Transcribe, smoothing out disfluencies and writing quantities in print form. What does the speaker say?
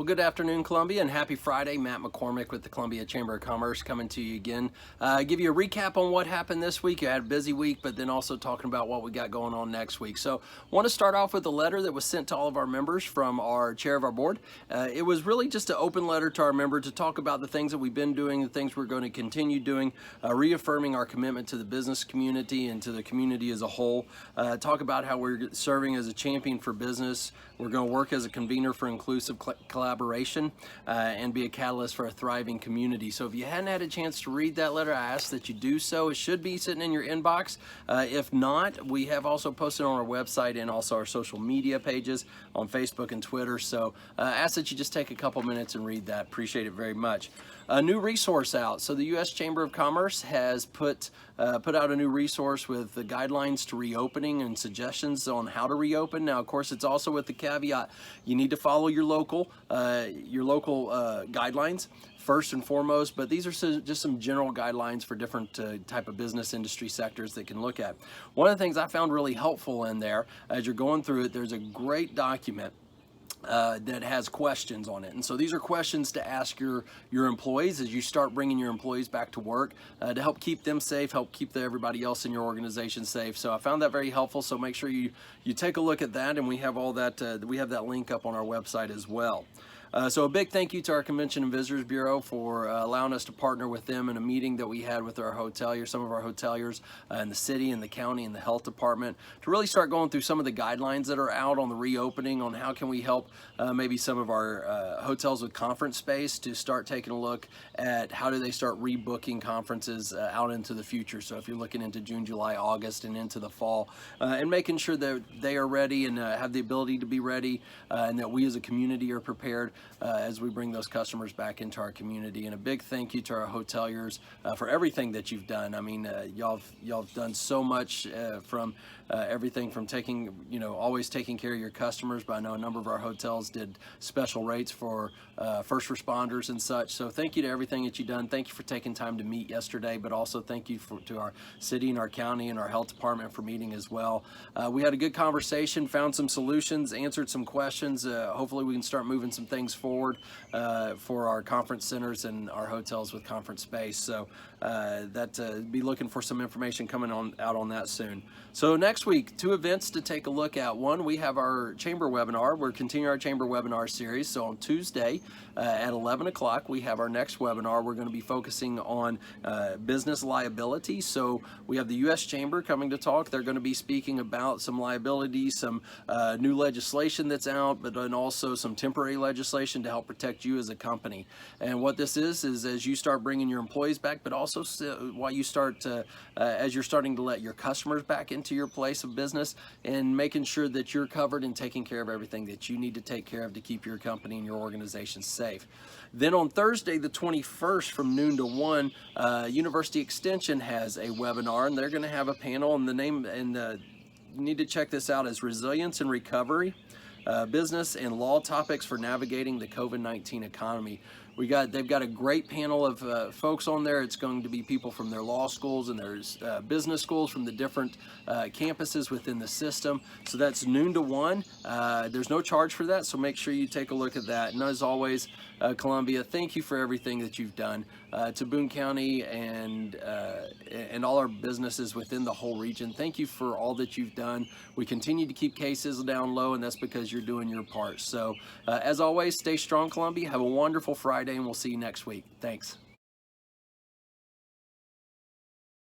Well, good afternoon, Columbia, and happy Friday. Matt McCormick with the Columbia Chamber of Commerce coming to you again. Give you a recap on what happened this week. You had a busy week, but then also talking about what we got going on next week. So want to start off with a letter that was sent to all of our members from our chair of our board. It was really just an open letter to our members to talk about the things that we've been doing, the things we're going to continue doing, reaffirming our commitment to the business community and to the community as a whole. Talk about how we're serving as a champion for business. We're going to work as a convener for inclusive collaboration and be a catalyst for a thriving community. So if you hadn't had a chance to read that letter, I ask that you do so. It should be sitting in your inbox. If not, we have also posted on our website and also our social media pages on Facebook and Twitter. So ask that you just take a couple minutes and read that. Appreciate it very much. A new resource out. So the U.S. Chamber of Commerce has put out a new resource with the guidelines to reopening and suggestions on how to reopen. Now, of course, it's also with the caveat you need to follow your local guidelines first and foremost, but these are just some general guidelines for different type of business industry sectors that can look at. One of the things I found really helpful in there as you're going through it, there's a great document that has questions on it. And so these are questions to ask your employees as you start bringing your employees back to work to help keep them safe, help keep everybody else in your organization safe. So I found that very helpful. So make sure you take a look at that, and we have all that, we have that link up on our website as well. So a big thank you to our Convention and Visitors Bureau for allowing us to partner with them in a meeting that we had with our hoteliers, some of our hoteliers in the city and the county and the health department, to really start going through some of the guidelines that are out on the reopening, on how can we help maybe some of our hotels with conference space to start taking a look at how do they start rebooking conferences out into the future. So if you're looking into June, July, August, and into the fall, and making sure that they are ready and have the ability to be ready, and that we as a community are prepared as we bring those customers back into our community. And a big thank you to our hoteliers for everything that you've done. I mean, y'all have done so much from everything from always taking care of your customers, but I know a number of our hotels did special rates for first responders and such. So thank you to everything that you've done. Thank you for taking time to meet yesterday, but also thank you to our city and our county and our health department for meeting as well. We had a good conversation, found some solutions, answered some questions. Hopefully we can start moving some things forward for our conference centers and our hotels with conference space. So be looking for some information coming out on that soon. So next week, 2 events to take a look at. One, we have our chamber webinar. We're continuing our chamber webinar series. So on Tuesday at 11 o'clock, we have our next webinar. We're going to be focusing on business liability. So we have the U.S. Chamber coming to talk. They're going to be speaking about some liabilities, some new legislation that's out, but then also some temporary legislation to help protect you as a company. And what this is as you start bringing your employees back, but also while you start as you're starting to let your customers back into your place of business, and making sure that you're covered and taking care of everything that you need to take care of to keep your company and your organization safe. Then on Thursday the 21st from noon to 1, University Extension has a webinar, and they're going to have a panel, and you need to check this out as Resilience and Recovery, Business and Law Topics for Navigating the COVID-19 Economy. They've got a great panel of folks on there. It's going to be people from their law schools, and there's business schools from the different campuses within the system. So that's noon to 1. There's no charge for that, so make sure you take a look at that. And as always, Columbia, thank you for everything that you've done to Boone County and all our businesses within the whole region. Thank you for all that you've done. We continue to keep cases down low, and that's because you're doing your part. So as always, stay strong, Columbia. Have a wonderful Friday, and we'll see you next week. Thanks.